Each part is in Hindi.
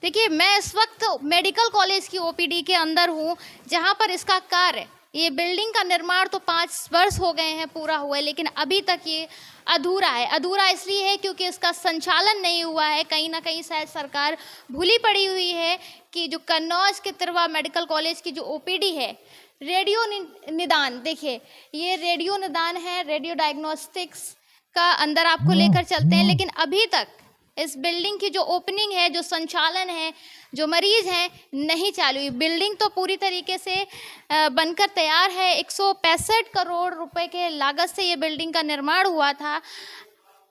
देखिए, मैं इस वक्त मेडिकल कॉलेज की ओपीडी के अंदर हूँ, जहाँ पर इसका कार्य, ये बिल्डिंग का निर्माण तो 5 वर्ष हो गए हैं पूरा हुआ है, लेकिन अभी तक ये अधूरा है। अधूरा इसलिए है क्योंकि इसका संचालन नहीं हुआ है। कहीं ना कहीं शायद सरकार भूली पड़ी हुई है कि जो कन्नौज के तिरवा मेडिकल कॉलेज की जो ओपीडी है, रेडियो निदान, देखिए ये रेडियो निदान है, रेडियो डायग्नोस्टिक्स का अंदर आपको लेकर चलते हैं, लेकिन अभी तक इस बिल्डिंग की जो ओपनिंग है, जो संचालन है, जो मरीज हैं, नहीं चालू हुई। बिल्डिंग तो पूरी तरीके से बनकर तैयार है। 165 करोड़ रुपए के लागत से ये बिल्डिंग का निर्माण हुआ था।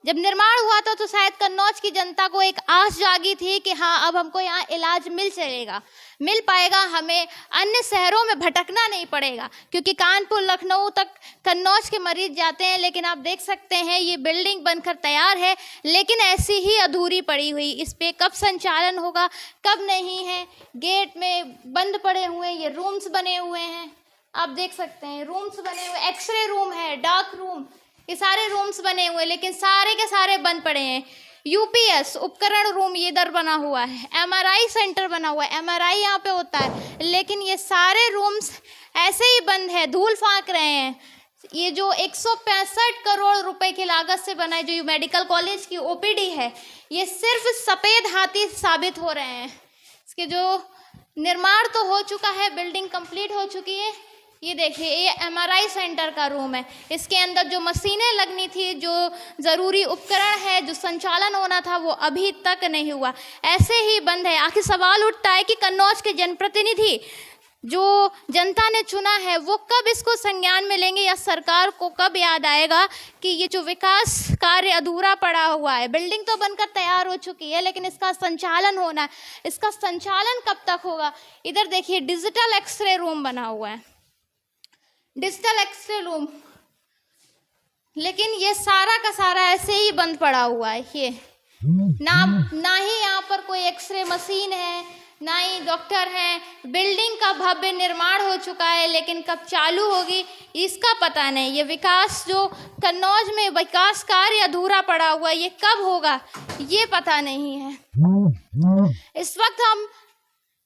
जब निर्माण हुआ था तो शायद कन्नौज की जनता को एक आस जागी थी कि हाँ, अब हमको यहाँ इलाज मिल पाएगा, हमें अन्य शहरों में भटकना नहीं पड़ेगा, क्योंकि कानपुर लखनऊ तक कन्नौज के मरीज जाते हैं। लेकिन आप देख सकते हैं ये बिल्डिंग बनकर तैयार है, लेकिन ऐसी ही अधूरी पड़ी हुई। इस पे कब संचालन होगा, कब नहीं है। गेट में बंद पड़े हुए ये रूम्स बने हुए हैं, आप देख सकते हैं रूम्स बने हुए, एक्सरे रूम है, डार्क रूम, ये सारे रूम्स बने हुए, लेकिन सारे के सारे बंद पड़े हैं। यूपीएस उपकरण रूम ये इधर बना हुआ है, एमआरआई सेंटर बना हुआ है, एमआरआई यहाँ पे होता है, लेकिन ये सारे रूम्स ऐसे ही बंद है, धूल फाँक रहे हैं। ये जो 165 करोड़ रुपए की लागत से बना है जो मेडिकल कॉलेज की ओपीडी है, ये सिर्फ सफ़ेद हाथी साबित हो रहे हैं। इसके जो निर्माण तो हो चुका है, बिल्डिंग कंप्लीट हो चुकी है। ये देखिए, ये एमआरआई सेंटर का रूम है। इसके अंदर जो मशीनें लगनी थी, जो ज़रूरी उपकरण है, जो संचालन होना था, वो अभी तक नहीं हुआ, ऐसे ही बंद है। आखिर सवाल उठता है कि कन्नौज के जनप्रतिनिधि जो जनता ने चुना है, वो कब इसको संज्ञान में लेंगे, या सरकार को कब याद आएगा कि ये जो विकास कार्य अधूरा पड़ा हुआ है। बिल्डिंग तो बनकर तैयार हो चुकी है, लेकिन इसका संचालन होना है। इसका संचालन कब तक होगा। इधर देखिए, डिजिटल एक्सरे रूम बना हुआ है, डिजिटल एक्सरे रूम, लेकिन ये सारा का सारा ऐसे ही बंद पड़ा हुआ है। ये ना ही यहाँ पर कोई एक्सरे मशीन है, ना ही डॉक्टर हैं। बिल्डिंग का भव्य निर्माण हो चुका है, लेकिन कब चालू होगी इसका पता नहीं। ये विकास, जो कन्नौज में विकास कार्य अधूरा पड़ा हुआ है, ये कब होगा ये पता नहीं है। इस वक्त हम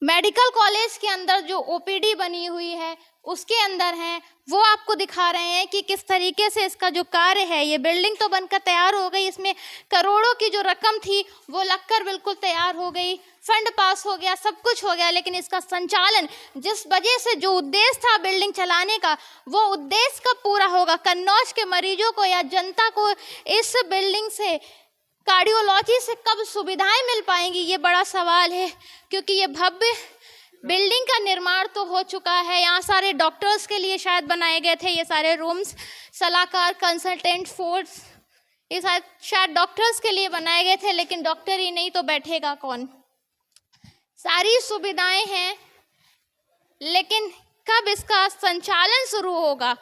मेडिकल कॉलेज के अंदर जो ओपीडी बनी हुई है उसके अंदर हैं, वो आपको दिखा रहे हैं कि किस तरीके से इसका जो कार्य है, ये बिल्डिंग तो बनकर तैयार हो गई, इसमें करोड़ों की जो रकम थी वो लगकर बिल्कुल तैयार हो गई, फंड पास हो गया, सब कुछ हो गया, लेकिन इसका संचालन, जिस वजह से जो उद्देश्य था बिल्डिंग चलाने का, वो उद्देश्य कब पूरा होगा। कन्नौज के मरीजों को या जनता को इस बिल्डिंग से, कार्डियोलॉजी से कब सुविधाएं मिल पाएंगी, ये बड़ा सवाल है। क्योंकि ये भव्य बिल्डिंग का निर्माण तो हो चुका है, यहाँ सारे डॉक्टर्स के लिए शायद बनाए गए थे ये सारे रूम्स, सलाहकार, कंसल्टेंट फोर्स, ये शायद डॉक्टर्स के लिए बनाए गए थे, लेकिन डॉक्टर ही नहीं तो बैठेगा कौन। सारी सुविधाएं हैं, लेकिन कब इसका संचालन शुरू होगा।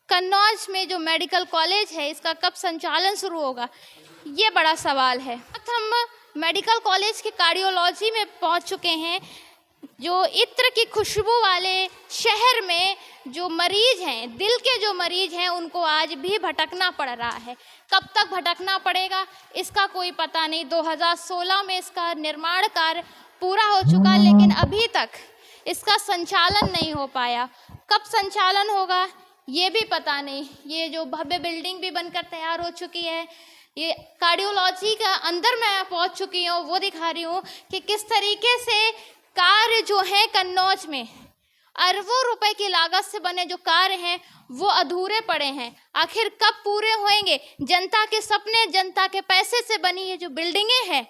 कन्नौज में जो मेडिकल कॉलेज है, इसका कब संचालन शुरू होगा, ये बड़ा सवाल है। हम मेडिकल कॉलेज के कार्डियोलॉजी में पहुंच चुके हैं। जो इत्र की खुशबू वाले शहर में जो मरीज हैं, दिल के जो मरीज हैं, उनको आज भी भटकना पड़ रहा है। कब तक भटकना पड़ेगा इसका कोई पता नहीं। 2016 में इसका निर्माण कार्य पूरा हो चुका, लेकिन अभी तक इसका संचालन नहीं हो पाया। कब संचालन होगा ये भी पता नहीं। ये जो भव्य बिल्डिंग भी बनकर तैयार हो चुकी है, ये कार्डियोलॉजी का अंदर मैं पहुंच चुकी हूँ, वो दिखा रही हूँ कि किस तरीके से कार्य जो है कन्नौज में अरबों रुपए की लागत से बने जो कार्य हैं वो अधूरे पड़े हैं। आखिर कब पूरे होंगे। जनता के सपने, जनता के पैसे से बनी ये जो बिल्डिंगें हैं,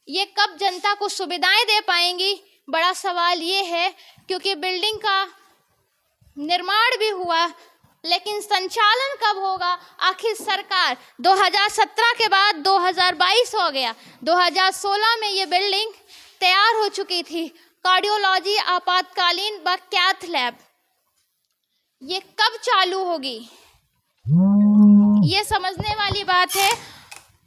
ये कब जनता को सुविधाएं दे पाएंगी, बड़ा सवाल ये है। क्योंकि बिल्डिंग का निर्माण भी हुआ, लेकिन संचालन कब होगा। आखिर सरकार 2017 के बाद 2022 हो गया, 2016 में ये बिल्डिंग तैयार हो चुकी थी। कार्डियोलॉजी आपातकालीन व कैथ लैब, ये कब चालू होगी ये समझने वाली बात है।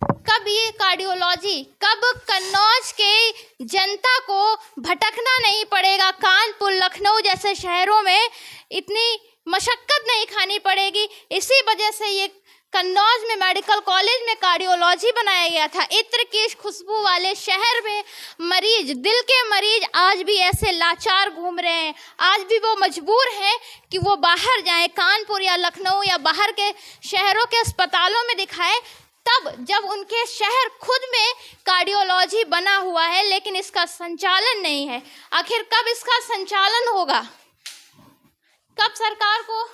कब ये कार्डियोलॉजी, कब कन्नौज के जनता को भटकना नहीं पड़ेगा, कानपुर लखनऊ जैसे शहरों में इतनी मशक्कत नहीं खानी पड़ेगी। इसी वजह से ये कन्नौज में मेडिकल कॉलेज में कार्डियोलॉजी बनाया गया था। इत्र की इस खुशबू वाले शहर में मरीज, दिल के मरीज आज भी ऐसे लाचार घूम रहे हैं। आज भी वो मजबूर हैं कि वो बाहर जाएं, कानपुर या लखनऊ या बाहर के शहरों के अस्पतालों में दिखाएं, तब जब उनके शहर खुद में कार्डियोलॉजी बना हुआ है, लेकिन इसका संचालन नहीं है। आखिर कब इसका संचालन होगा? कब सरकार को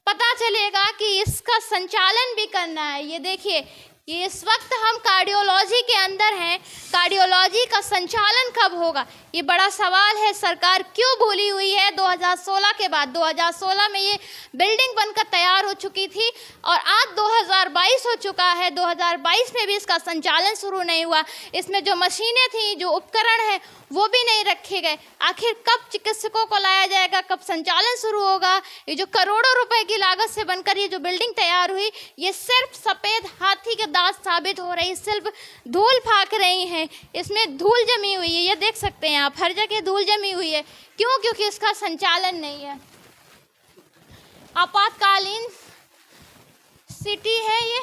पता चलेगा कि इसका संचालन भी करना है? ये देखिए, ये इस वक्त हम कार्डियोलॉजी के अंदर हैं, कार्डियोलॉजी का संचालन कब होगा? ये बड़ा सवाल है। सरकार क्यों भूली हुई है? 2016 के बाद, 2016 में ये बिल्डिंग बनकर तैयार हो चुकी थी और आज 2022 हो चुका है। 2022 में भी इसका संचालन शुरू नहीं हुआ। इसमें जो मशीनें थी, जो उपकरण हैं, वो भी नहीं रखे गए। आखिर कब चिकित्सकों को लाया जाएगा? कब संचालन शुरू होगा? ये जो करोड़ों रुपए की लागत से बनकर ये जो बिल्डिंग तैयार हुई, ये सिर्फ सफ़ेद हाथी के दांत साबित हो रही, सिर्फ धूल फाक रही हैं। इसमें धूल जमी हुई है, ये देख सकते हैं आप, हर जगह धूल जमी हुई है। क्यों? क्योंकि इसका संचालन नहीं है। आपातकालीन सिटी है ये,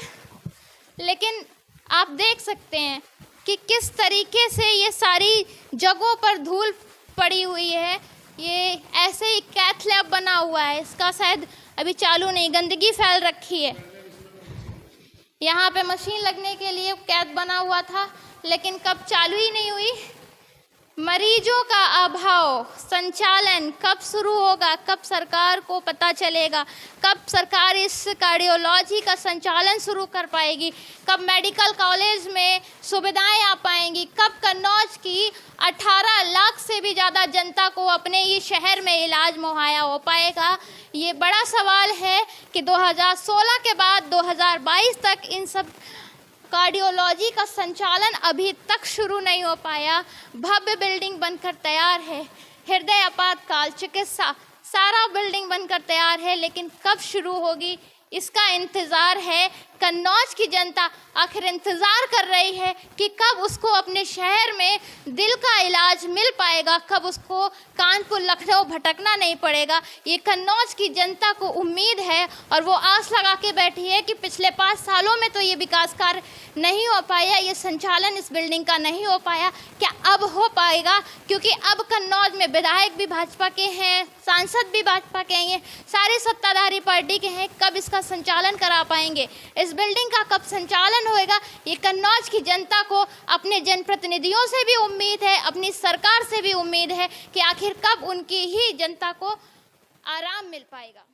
लेकिन आप देख सकते हैं कि किस तरीके से ये सारी जगहों पर धूल पड़ी हुई है। ये ऐसे ही कैथ लैब बना हुआ है, इसका शायद अभी चालू नहीं, गंदगी फैल रखी है। यहाँ पे मशीन लगने के लिए कैद बना हुआ था, लेकिन कब चालू ही नहीं हुई। मरीजों का अभाव, संचालन कब शुरू होगा? कब सरकार को पता चलेगा? कब सरकार इस कार्डियोलॉजी का संचालन शुरू कर पाएगी? कब मेडिकल कॉलेज में सुविधाएं आ पाएंगी? कब कन्नौज की 18 लाख से भी ज़्यादा जनता को अपने ये शहर में इलाज मुहैया हो पाएगा? ये बड़ा सवाल है कि 2016 के बाद 2022 तक इन सब कार्डियोलॉजी का संचालन अभी तक शुरू नहीं हो पाया। भव्य बिल्डिंग बनकर तैयार है, हृदय आपातकाल चिकित्सा सारा बिल्डिंग बनकर तैयार है, लेकिन कब शुरू होगी इसका इंतज़ार है। कन्नौज की जनता आखिर इंतज़ार कर रही है कि कब उसको अपने शहर में दिल का इलाज मिल पाएगा, कब उसको कानपुर लखनऊ भटकना नहीं पड़ेगा। ये कन्नौज की जनता को उम्मीद है और वो आस लगा के बैठी है कि पिछले 5 सालों में तो ये विकास कार्य नहीं हो पाया, ये संचालन इस बिल्डिंग का नहीं हो पाया, क्या अब हो पाएगा? क्योंकि अब कन्नौज में विधायक भी भाजपा के हैं, सांसद भी भाजपा के हैं, सारे सत्ताधारी पार्टी के हैं। कब इसका संचालन करा पाएंगे? इस बिल्डिंग का कब संचालन होएगा? ये कन्नौज की जनता को अपने जनप्रतिनिधियों से भी उम्मीद है, अपनी सरकार से भी उम्मीद है कि आखिर कब उनकी ही जनता को आराम मिल पाएगा।